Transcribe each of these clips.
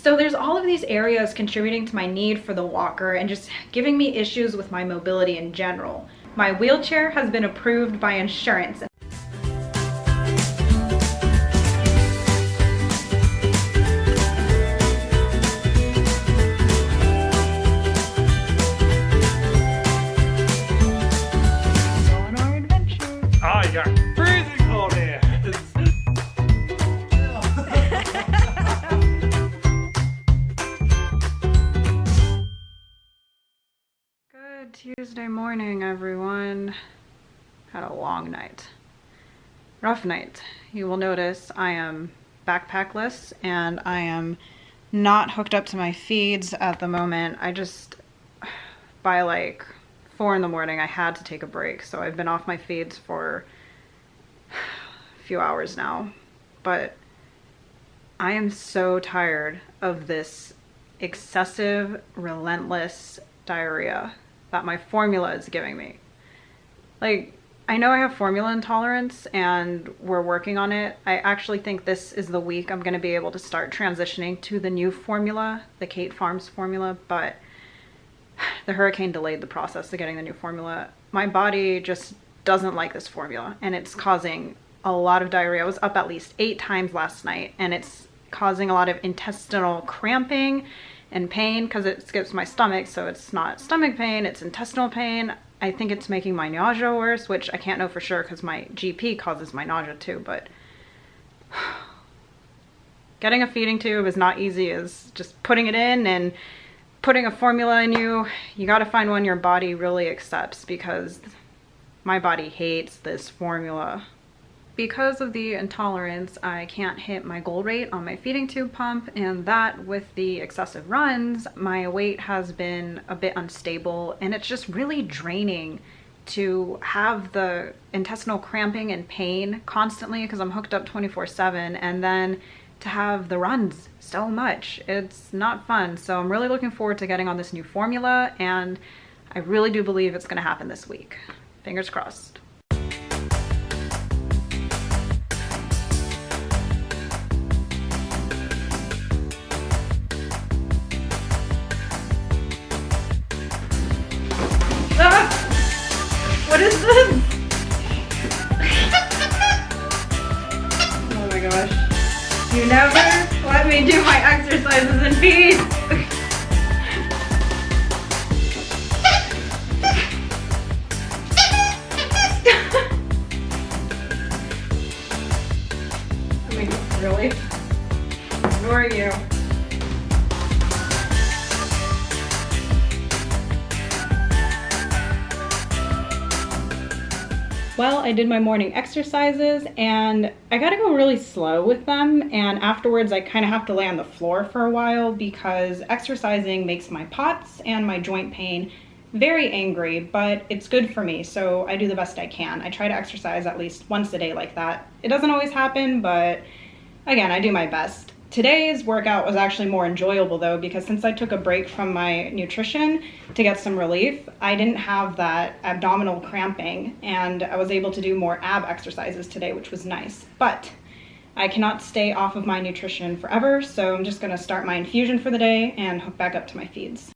So there's all of these areas contributing to my need for the walker and just giving me issues with my mobility in general. My wheelchair has been approved by insurance. Tuesday morning, everyone. Had a long night. Rough night. You will notice I am backpackless and I am not hooked up to my feeds at the moment. By like 4 in the morning, I had to take a break. So I've been off my feeds for a few hours now. But I am so tired of this excessive, relentless diarrhea that my formula is giving me. Like, I know I have formula intolerance and we're working on it. I actually think this is the week I'm gonna be able to start transitioning to the new formula, the Kate Farms formula, but the hurricane delayed the process of getting the new formula. My body just doesn't like this formula and it's causing a lot of diarrhea. I was up at least 8 times last night and it's causing a lot of intestinal cramping and pain because it skips my stomach, so it's not stomach pain, it's intestinal pain. I think it's making my nausea worse, which I can't know for sure because my GP causes my nausea too, but getting a feeding tube is not easy as just putting it in and putting a formula in you. You got to find one your body really accepts because my body hates this formula. Because of the intolerance, I can't hit my goal rate on my feeding tube pump, and that with the excessive runs, my weight has been a bit unstable, and it's just really draining to have the intestinal cramping and pain constantly because I'm hooked up 24/7, and then to have the runs so much. It's not fun. So I'm really looking forward to getting on this new formula, and I really do believe it's going to happen this week. Fingers crossed. What is this? Oh my gosh. You never let me do my exercises in peace. I mean, really? Who are you? Well, I did my morning exercises and I gotta go really slow with them, and afterwards I kind of have to lay on the floor for a while because exercising makes my POTS and my joint pain very angry, but it's good for me, so I do the best I can. I try to exercise at least once a day like that. It doesn't always happen, but again, I do my best. Today's workout was actually more enjoyable though, because since I took a break from my nutrition to get some relief, I didn't have that abdominal cramping and I was able to do more ab exercises today, which was nice. But I cannot stay off of my nutrition forever, so I'm just gonna start my infusion for the day and hook back up to my feeds.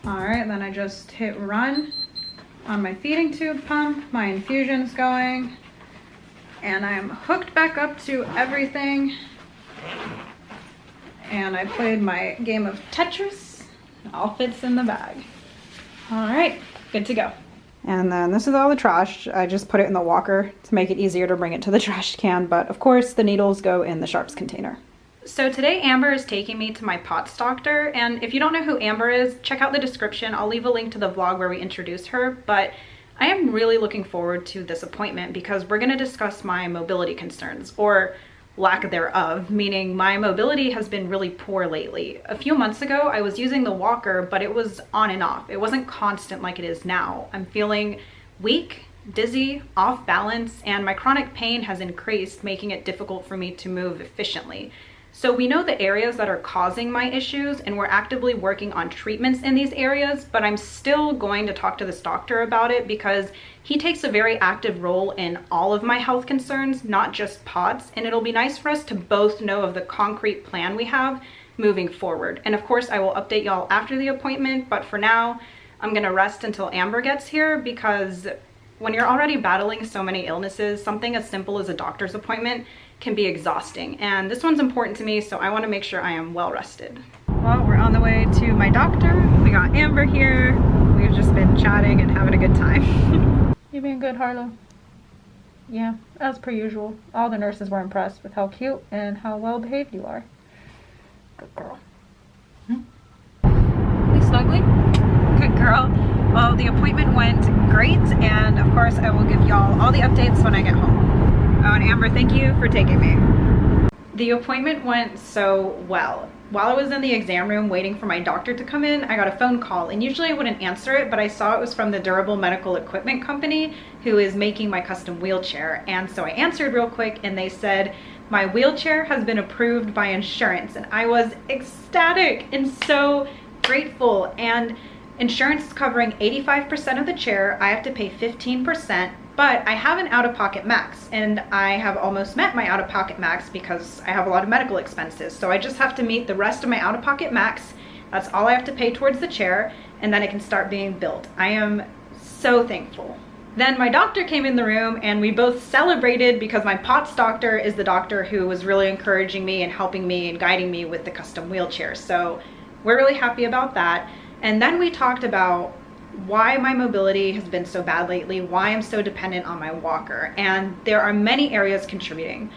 Alright, then I just hit run on my feeding tube pump, my infusion's going, and I'm hooked back up to everything. And I played my game of Tetris. It all fits in the bag. Alright, good to go. And then this is all the trash. I just put it in the walker to make it easier to bring it to the trash can, but of course the needles go in the sharps container. So today Amber is taking me to my POTS doctor, and if you don't know who Amber is, check out the description. I'll leave a link to the vlog where we introduce her, but I am really looking forward to this appointment because we're going to discuss my mobility concerns, or lack thereof, meaning my mobility has been really poor lately. A few months ago, I was using the walker, but it was on and off. It wasn't constant like it is now. I'm feeling weak, dizzy, off balance, and my chronic pain has increased, making it difficult for me to move efficiently. So we know the areas that are causing my issues, and we're actively working on treatments in these areas, but I'm still going to talk to this doctor about it because he takes a very active role in all of my health concerns, not just POTS, and it'll be nice for us to both know of the concrete plan we have moving forward. And of course, I will update y'all after the appointment, but for now, I'm gonna rest until Amber gets here because when you're already battling so many illnesses, something as simple as a doctor's appointment can be exhausting. And this one's important to me, so I want to make sure I am well rested. Well, we're on the way to my doctor. We got Amber here. We've just been chatting and having a good time. You being good, Harlow? Yeah, as per usual. All the nurses were impressed with how cute and how well behaved you are. Good girl. We snuggly? Good girl. Well, the appointment went great, and of course I will give y'all all the updates when I get home. Oh, and Amber, thank you for taking me. The appointment went so well. While I was in the exam room waiting for my doctor to come in, I got a phone call, and usually I wouldn't answer it, but I saw it was from the Durable Medical Equipment Company who is making my custom wheelchair. And so I answered real quick, and they said, my wheelchair has been approved by insurance. And I was ecstatic and so grateful. And insurance is covering 85% of the chair. I have to pay 15%. But I have an out-of-pocket max, and I have almost met my out-of-pocket max because I have a lot of medical expenses. So I just have to meet the rest of my out-of-pocket max. That's all I have to pay towards the chair, and then it can start being built. I am so thankful. Then my doctor came in the room, and we both celebrated because my POTS doctor is the doctor who was really encouraging me and helping me and guiding me with the custom wheelchair. So we're really happy about that. And then we talked about why my mobility has been so bad lately, why I'm so dependent on my walker, and there are many areas contributing.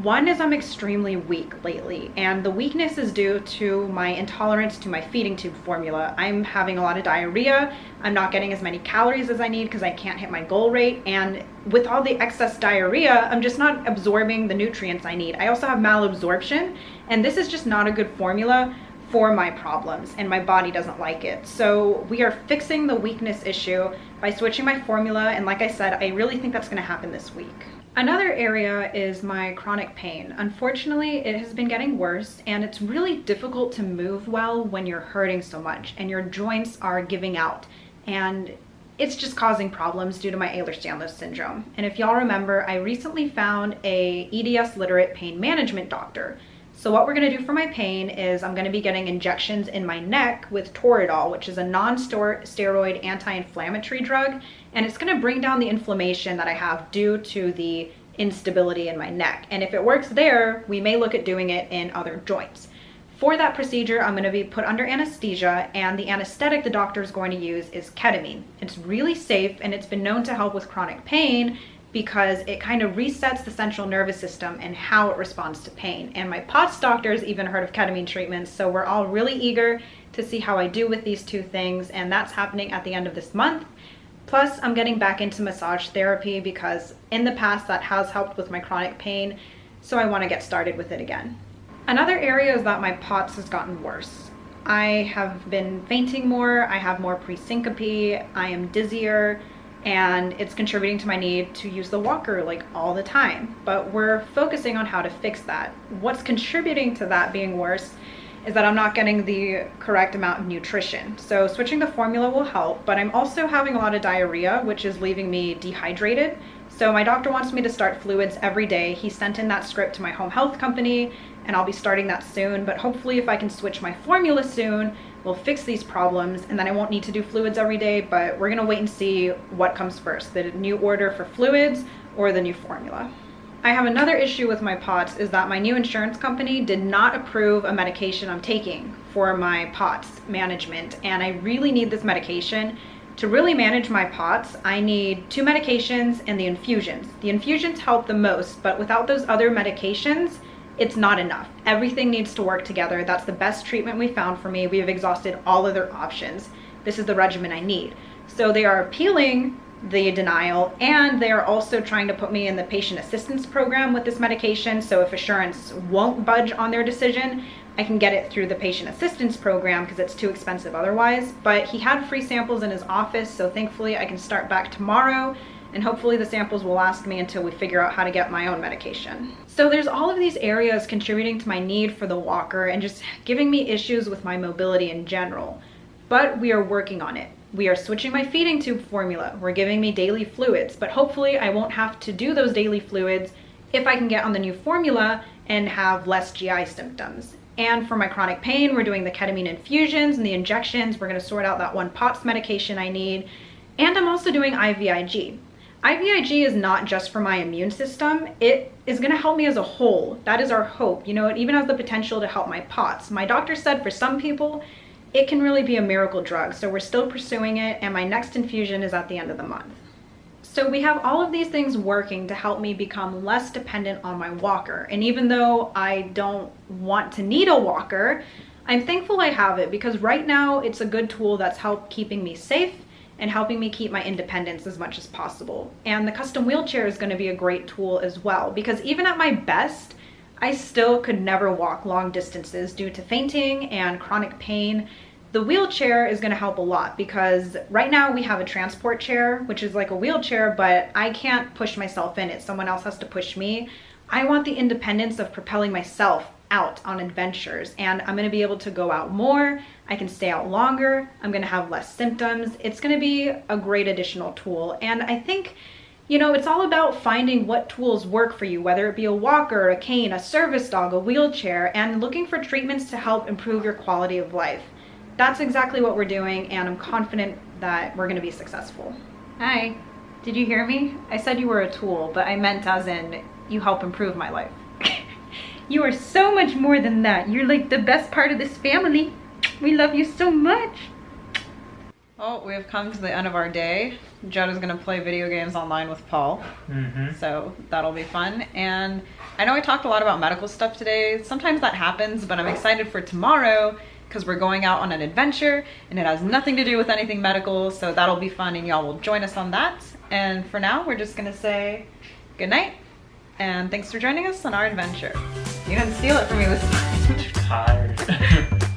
One is I'm extremely weak lately, and the weakness is due to my intolerance to my feeding tube formula. I'm having a lot of diarrhea, I'm not getting as many calories as I need because I can't hit my goal rate, and with all the excess diarrhea, I'm just not absorbing the nutrients I need. I also have malabsorption, and this is just not a good formula for my problems, and my body doesn't like it. So we are fixing the weakness issue by switching my formula, and like I said, I really think that's going to happen this week. Another area is my chronic pain. Unfortunately, it has been getting worse, and it's really difficult to move well when you're hurting so much and your joints are giving out, and it's just causing problems due to my Ehlers-Danlos syndrome. And if y'all remember, I recently found a EDS literate pain management doctor. So what we're going to do for my pain is I'm going to be getting injections in my neck with Toradol, which is a non-steroid anti-inflammatory drug, and it's going to bring down the inflammation that I have due to the instability in my neck. And if it works there, we may look at doing it in other joints. For that procedure, I'm going to be put under anesthesia, and the anesthetic the doctor is going to use is ketamine. It's really safe, and it's been known to help with chronic pain because it kind of resets the central nervous system and how it responds to pain. And my POTS doctor's even heard of ketamine treatments, so we're all really eager to see how I do with these two things, and that's happening at the end of this month. Plus, I'm getting back into massage therapy because in the past that has helped with my chronic pain, so I want to get started with it again. Another area is that my POTS has gotten worse. I have been fainting more, I have more pre-syncope, I am dizzier, and it's contributing to my need to use the walker like all the time. But we're focusing on how to fix that. What's contributing to that being worse is that I'm not getting the correct amount of nutrition. So switching the formula will help, but I'm also having a lot of diarrhea, which is leaving me dehydrated. So my doctor wants me to start fluids every day. He sent in that script to my home health company, and I'll be starting that soon. But hopefully if I can switch my formula soon, we'll fix these problems, and then I won't need to do fluids every day, but we're gonna wait and see what comes first, the new order for fluids or the new formula. I have another issue with my POTS is that my new insurance company did not approve a medication I'm taking for my POTS management, and I really need this medication. To really manage my POTS, I need 2 medications and the infusions. The infusions help the most, but without those other medications, it's not enough. Everything needs to work together. That's the best treatment we found for me. We have exhausted all other options. This is the regimen I need. So they are appealing the denial, and they are also trying to put me in the patient assistance program with this medication. So if Assurance won't budge on their decision, I can get it through the patient assistance program because it's too expensive otherwise. But he had free samples in his office, so thankfully I can start back tomorrow, and hopefully the samples will last me until we figure out how to get my own medication. So there's all of these areas contributing to my need for the walker and just giving me issues with my mobility in general. But we are working on it. We are switching my feeding tube formula. We're giving me daily fluids, but hopefully I won't have to do those daily fluids if I can get on the new formula and have less GI symptoms. And for my chronic pain, we're doing the ketamine infusions and the injections. We're gonna sort out that one POTS medication I need. And I'm also doing IVIG. IVIG is not just for my immune system. It is gonna help me as a whole. That is our hope. You know, it even has the potential to help my POTS. My doctor said for some people, it can really be a miracle drug. So we're still pursuing it, and my next infusion is at the end of the month. So we have all of these things working to help me become less dependent on my walker. And even though I don't want to need a walker, I'm thankful I have it, because right now it's a good tool that's helped keeping me safe and helping me keep my independence as much as possible. And the custom wheelchair is going to be a great tool as well, because even at my best, I still could never walk long distances due to fainting and chronic pain. The wheelchair is going to help a lot, because right now we have a transport chair, which is like a wheelchair, but I can't push myself in it. Someone else has to push me. I want the independence of propelling myself out on adventures, and I'm going to be able to go out more. I can stay out longer. I'm going to have less symptoms. It's going to be a great additional tool. And I think, you know, it's all about finding what tools work for you, whether it be a walker, a cane, a service dog, a wheelchair, and looking for treatments to help improve your quality of life. That's exactly what we're doing, and I'm confident that we're going to be successful. Hi, did you hear me? I said you were a tool, but I meant as in you help improve my life. You are so much more than that. You're like the best part of this family. We love you so much. Oh, we have come to the end of our day. Judd is going to play video games online with Paul. So that'll be fun. And I know I talked a lot about medical stuff today. Sometimes that happens, but I'm excited for tomorrow because we're going out on an adventure and it has nothing to do with anything medical. So that'll be fun, and y'all will join us on that. And for now, we're just going to say good night. And thanks for joining us on our adventure. You didn't steal it from me this time. Tired.